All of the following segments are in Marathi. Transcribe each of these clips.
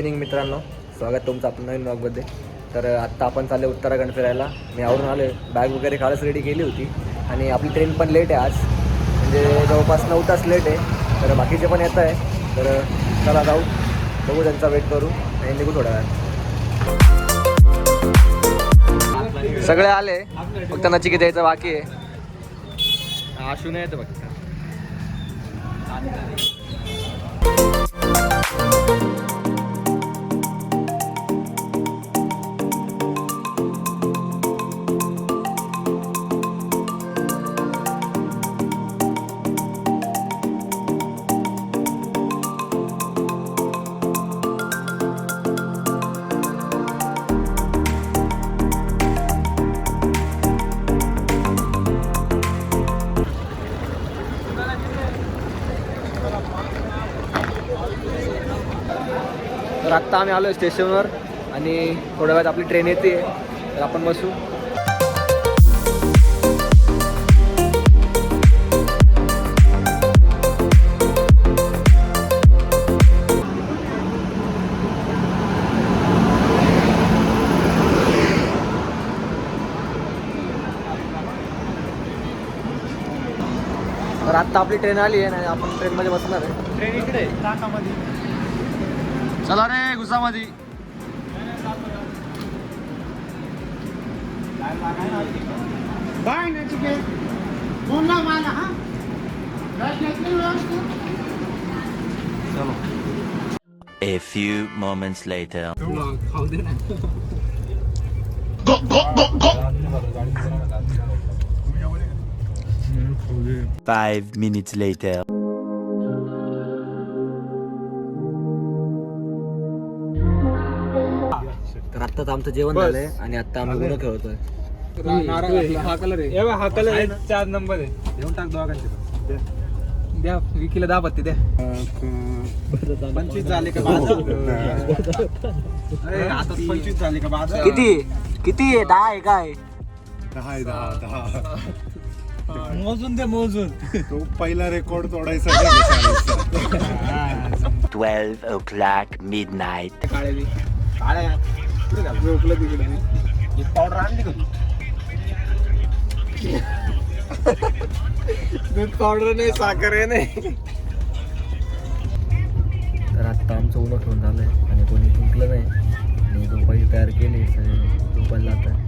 इव्हिनिंग मित्रांनो, स्वागत तुमचं आपल्या नवीन ब्लॉगमध्ये. तर आत्ता आपण चालले उत्तराखंड फिरायला. मी आवरून आलो आहे, बॅग वगैरे कालच रेडी केली होती आणि आपली ट्रेन पण लेट आहे आज, म्हणजे जवळपास 9 तास लेट आहे. तर बाकीचे पण येत आहे, तर चला जाऊ, बघू त्यांचा वेट करू आणि निघू थोड्या वेळात. सगळे आले, फक्त नचिकेत यायचं बाकी आहे. आशू नाही येतं फक्त. तर आत्ता आम्ही आलो आहे स्टेशनवर आणि थोड्या वेळात आपली ट्रेन येते, तर आपण बसू. तर आत्ता आपली ट्रेन आली आहे आणि आपण ट्रेनमध्ये बसणार आहे. ट्रेन इकडे आहे चाकामध्ये. चला रे घुसामध्ये. A few moments later. 5 minutes later. तर आत्ताच आमचं जेवण झालंय आणि आत्ता आम्ही गुन्हा खेळतोय. हा कलर आहे, हा कलर आहे, 4 नंबर आहे. देऊन टाक दोघांचे. द्या विकीला 10 पत्ती द्या. 25 झाले का बाद? अरे आता 25 झाले का बाद? किती आहे? 10 आहे काय? 10 मोजून दे, मोजून. तो पहिला रेकॉर्ड तोडायचा. 12 o'clock midnight. काळ्या झोपलं तिकडे. पावडर आणली का तू? दूध पावडर नाही, साखर आहे नाही. तर आत्ता आमचं उन्हा ठेवून झालंय आणि कोणी जिंकलं नाही आणि झोपायची तयार केली, सगळे झोपायला जात आहे.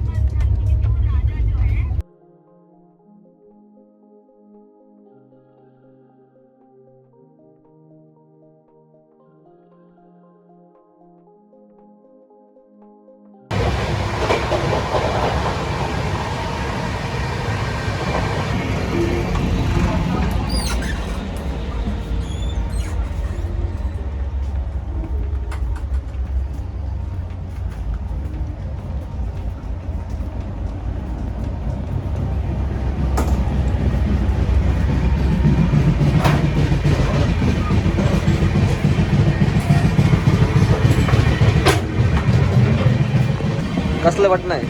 कसलं बटन आहे?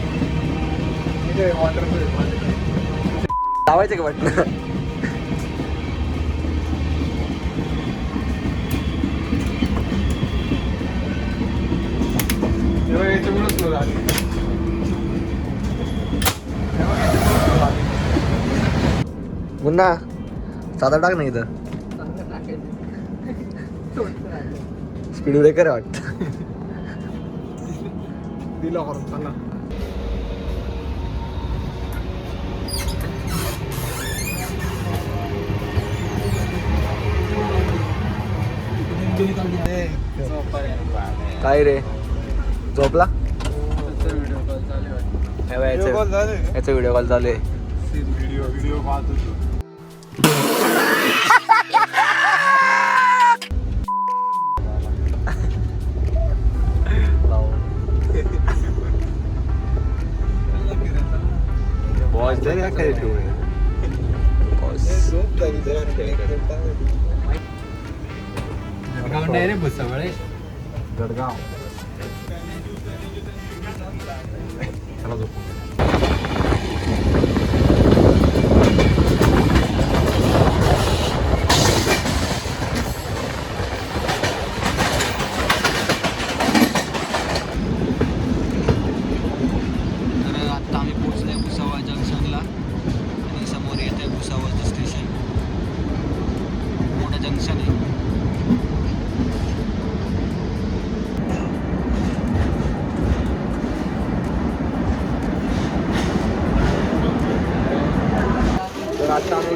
लावायचं का बटन? पुन्हा साधा टाक नाही इथं. स्पीड ब्रेकर आहे वाटतं. दिला करून चला. काय रे, झोपला? व्हिडिओ कॉल झाले. याचा व्हिडिओ कॉल चालू आहे. व्हिडिओ पाहत होतो. बॉस दे ना खाली ठेवून. जळगाव. चला झोप.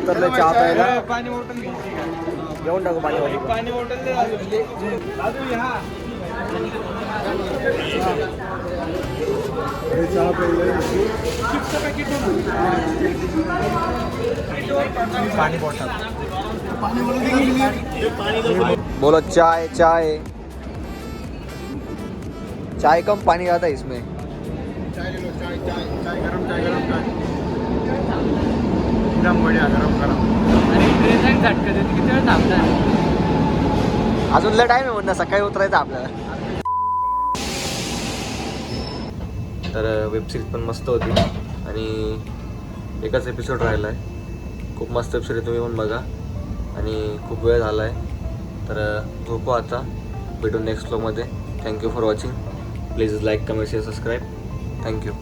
उतरले चहा प्यायला. पाणी बॉटल घ्यायची. घेऊन टाकू पाणी वाली. पाणी बॉटल दे दादू हा पानी बॉटल. बोलो चाय चाय चाय कम पानी ज़्यादा है इसमें. चाय गरम एकदम बढ़िया गरम. किती वेळ थांबता. अजून लय टाइम आहे म्हणणं सकाळी उतरायचं आपल्याला. तर वेबसिरीज पण मस्त होती आणि एकच एपिसोड राहिला आहे. खूप मस्त वेबसिरीज तुम्ही पण बघा आणि खूप वेळ झाला आहे. तर झोपू आता. भेटू नेक्स्ट व्लॉगमध्ये. Thank you for watching. Please like comment share subscribe. Thank you.